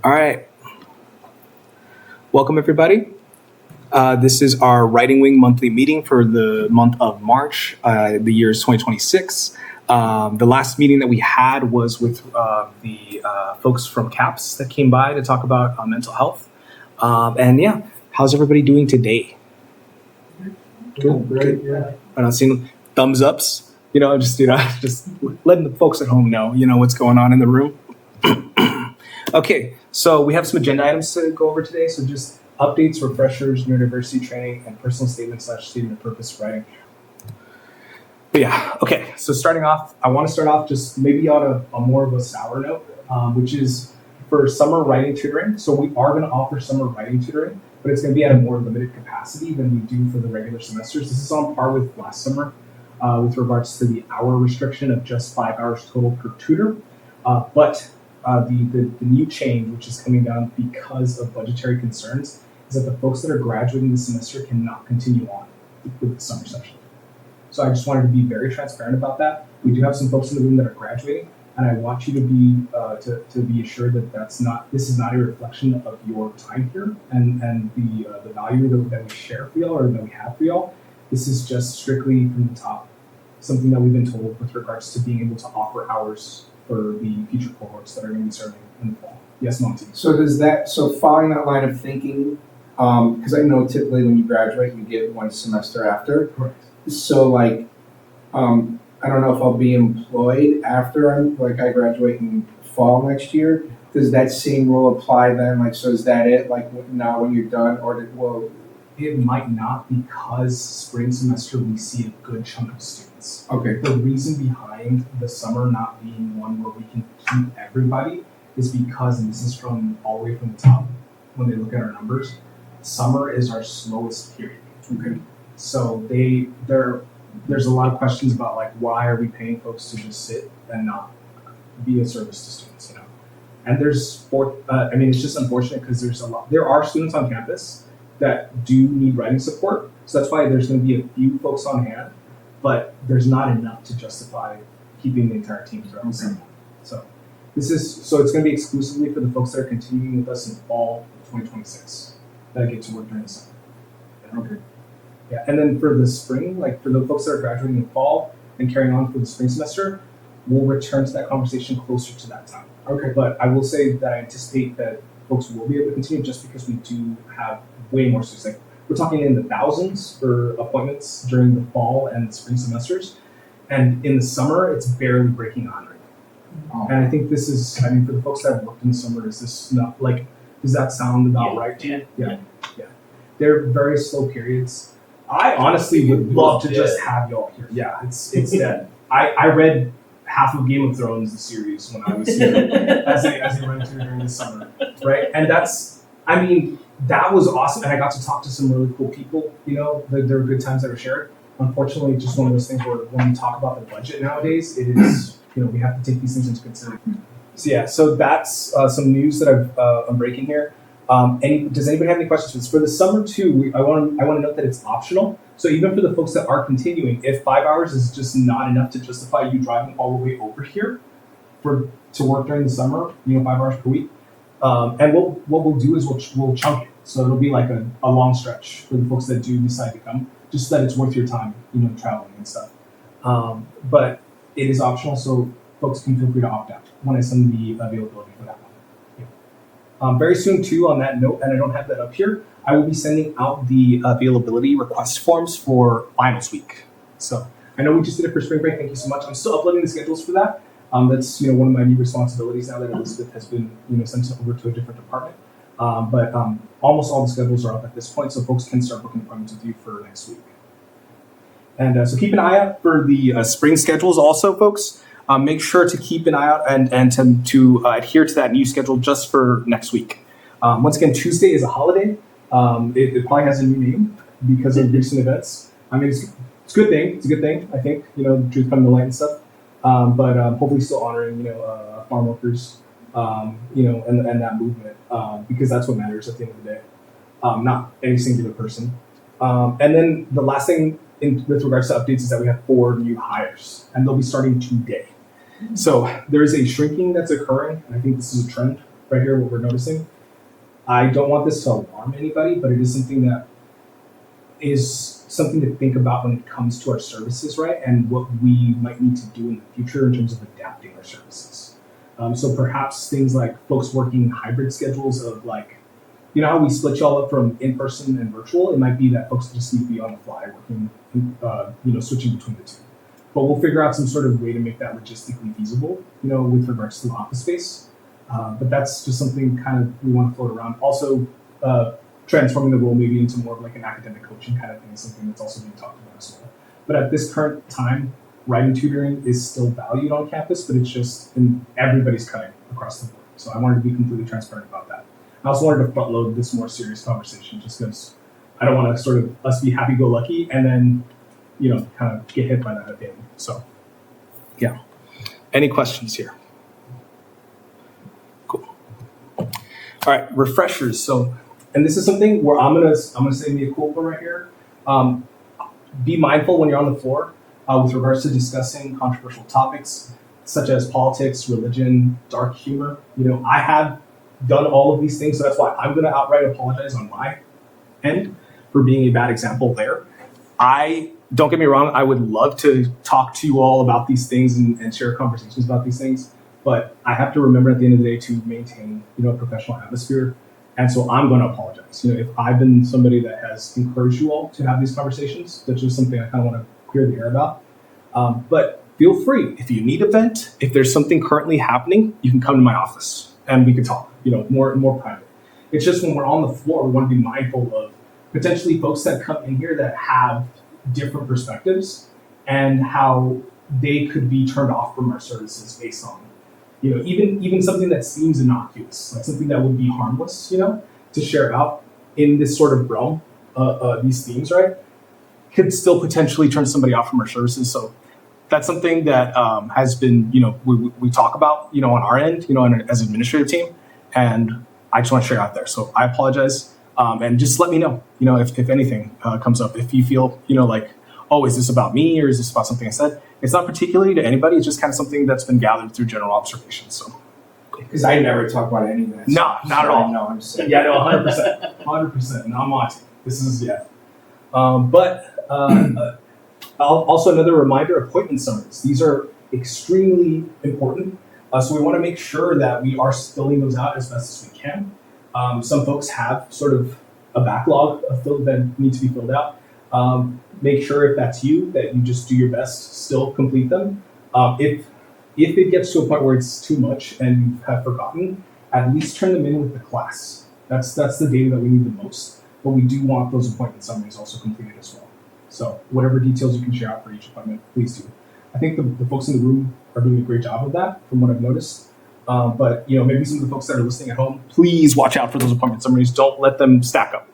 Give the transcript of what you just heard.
All right. Welcome, everybody. This is our Writing Wing monthly meeting for the month of March. The year is 2026. The last meeting that we had was with the folks from CAPS that came by to talk about mental health. And yeah, how's everybody doing today? Good. Great, yeah. I'm not seeing thumbs ups. Just letting the folks at home know, what's going on in the room. Okay, so we have some agenda items to go over today. So just updates, refreshers, neurodiversity training, and personal statement / statement of purpose writing. But yeah, okay. So starting off, I want to start off just maybe on a more of a sour note, which is for summer writing tutoring. So we are going to offer summer writing tutoring, but it's going to be at a more limited capacity than we do for the regular semesters. This is on par with last summer with regards to the hour restriction of just 5 hours total per tutor. But the new change, which is coming down because of budgetary concerns, is that the folks that are graduating this semester cannot continue on with the summer session. So I just wanted to be very transparent about that. We do have some folks in the room that are graduating, and I want you to be to be assured that this is not a reflection of your time here and the value that we share for y'all or that we have for y'all. This is just strictly from the top, something that we've been told with regards to being able to offer hours for the future cohorts that are going to be serving in the fall. Yes, Monty. So following that line of thinking, because I know typically when you graduate, you get one semester after. Correct. So I don't know if I'll be employed after I graduate in fall next year. Does that same rule apply then? So is that it? Now when you're done, It might not, because spring semester we see a good chunk of students. Okay. The reason behind the summer not being one where we can keep everybody is because, and this is from all the way from the top, when they look at our numbers, summer is our slowest period. Okay. So there's a lot of questions about why are we paying folks to just sit and not be a service to students, And it's just unfortunate because there are students on campus that do need writing support. So that's why there's going to be a few folks on hand, but there's not enough to justify keeping the entire team throughout the summer. So it's going to be exclusively for the folks that are continuing with us in fall 2026 that get to work during the summer. Okay. Yeah, and then for the spring, for the folks that are graduating in fall and carrying on for the spring semester, we'll return to that conversation closer to that time. Okay. But I will say that I anticipate that folks will be able to continue just because we do have way more students. We're talking in the thousands for appointments during the fall and spring semesters. And in the summer, it's barely breaking 100. Oh. And I think this is, for the folks that have worked in the summer, is this not does that sound about right to you? Yeah. They're very slow periods. I honestly would love to just have y'all here. Yeah, it's dead. I read half of Game of Thrones, the series, when I was here as a writer during the summer, right? And that was awesome. And I got to talk to some really cool people, there were good times that were shared. Unfortunately, just one of those things where when we talk about the budget nowadays, it is, we have to take these things into consideration. So that's some news that I'm breaking here. Does anybody have any questions for this? For the summer too, I want to note that it's optional. So even for the folks that are continuing, if 5 hours is just not enough to justify you driving all the way over here to work during the summer, 5 hours per week, and what we'll do is we'll chunk it. So it'll be like a long stretch for the folks that do decide to come, just so that it's worth your time, traveling and stuff. But it is optional, so folks can feel free to opt out when I send the availability for that one. Very soon too, on that note, and I don't have that up here, I will be sending out the availability request forms for finals week. So I know we just did it for spring break. Thank you so much. I'm still uploading the schedules for that. That's one of my new responsibilities now that Elizabeth has been sent over to a different department. But almost all the schedules are up at this point, so folks can start booking appointments with you for next week. And so keep an eye out for the spring schedules also, folks. Make sure to keep an eye out and to adhere to that new schedule just for next week. Once again, Tuesday is a holiday. It probably has a new name because of recent events. It's a good thing. It's a good thing, I think, the truth coming to light and stuff. But hopefully still honoring, farm workers, and that movement, because that's what matters at the end of the day, not any singular person. And then the last thing with regards to updates is that we have 4 new hires, and they'll be starting today. So there is a shrinking that's occurring, and I think this is a trend right here, what we're noticing. I don't want this to alarm anybody, but it is something that is something to think about when it comes to our services, right? And what we might need to do in the future in terms of adapting our services. So perhaps things like folks working hybrid schedules of like, you know how we split y'all up from in-person and virtual? It might be that folks just need to be on the fly working, switching between the two. But we'll figure out some sort of way to make that logistically feasible, with regards to the office space. But that's just something kind of we want to float around. Also, transforming the role maybe into more of like an academic coaching kind of thing is something that's also being talked about as well. But at this current time, writing tutoring is still valued on campus, but it's just everybody's cutting across the board. So I wanted to be completely transparent about that. I also wanted to front load this more serious conversation just because I don't want to sort of us be happy-go-lucky and then, kind of get hit by that at the end. So, yeah. Any questions here? Cool. All right, refreshers. So, and this is something where I'm gonna say mea culpa right here. Be mindful when you're on the floor with regards to discussing controversial topics such as politics, religion, dark humor. I have done all of these things, so that's why I'm going to outright apologize on my end for being a bad example there. Don't get me wrong, I would love to talk to you all about these things and share conversations about these things, but I have to remember at the end of the day to maintain, a professional atmosphere. And so I'm going to apologize. If I've been somebody that has encouraged you all to have these conversations, that's just something I kind of want to clear the air about. But feel free, if you need a vent, if there's something currently happening, you can come to my office and we can talk, more private. It's just when we're on the floor, we want to be mindful of potentially folks that come in here that have different perspectives and how they could be turned off from our services based on, even something that seems innocuous, like something that would be harmless, to share out in this sort of realm, these themes, right, could still potentially turn somebody off from our services. So that's something that has been, we talk about, on our end, as an administrative team, and I just want to share out there. So I apologize, and just let me know, if anything comes up. If you feel, like, oh, is this about me or is this about something I said? It's not particularly to anybody. It's just kind of something that's been gathered through general observation. So, because I never talk about any of that. No, not at all. No, I'm saying. Yeah, no, 100%. No, I'm Monty. This is Also, another reminder, appointment summaries. These are extremely important. So we want to make sure that we are filling those out as best as we can. Some folks have sort of a backlog of that need to be filled out. Make sure if that's you, that you just do your best, still complete them. If it gets to a point where it's too much and you have forgotten, at least turn them in with the class. That's the data that we need the most. But we do want those appointment summaries also completed as well. So whatever details you can share out for each appointment, please do. I think the folks in the room are doing a great job of that from what I've noticed. But maybe some of the folks that are listening at home, please watch out for those appointment summaries. Don't let them stack up.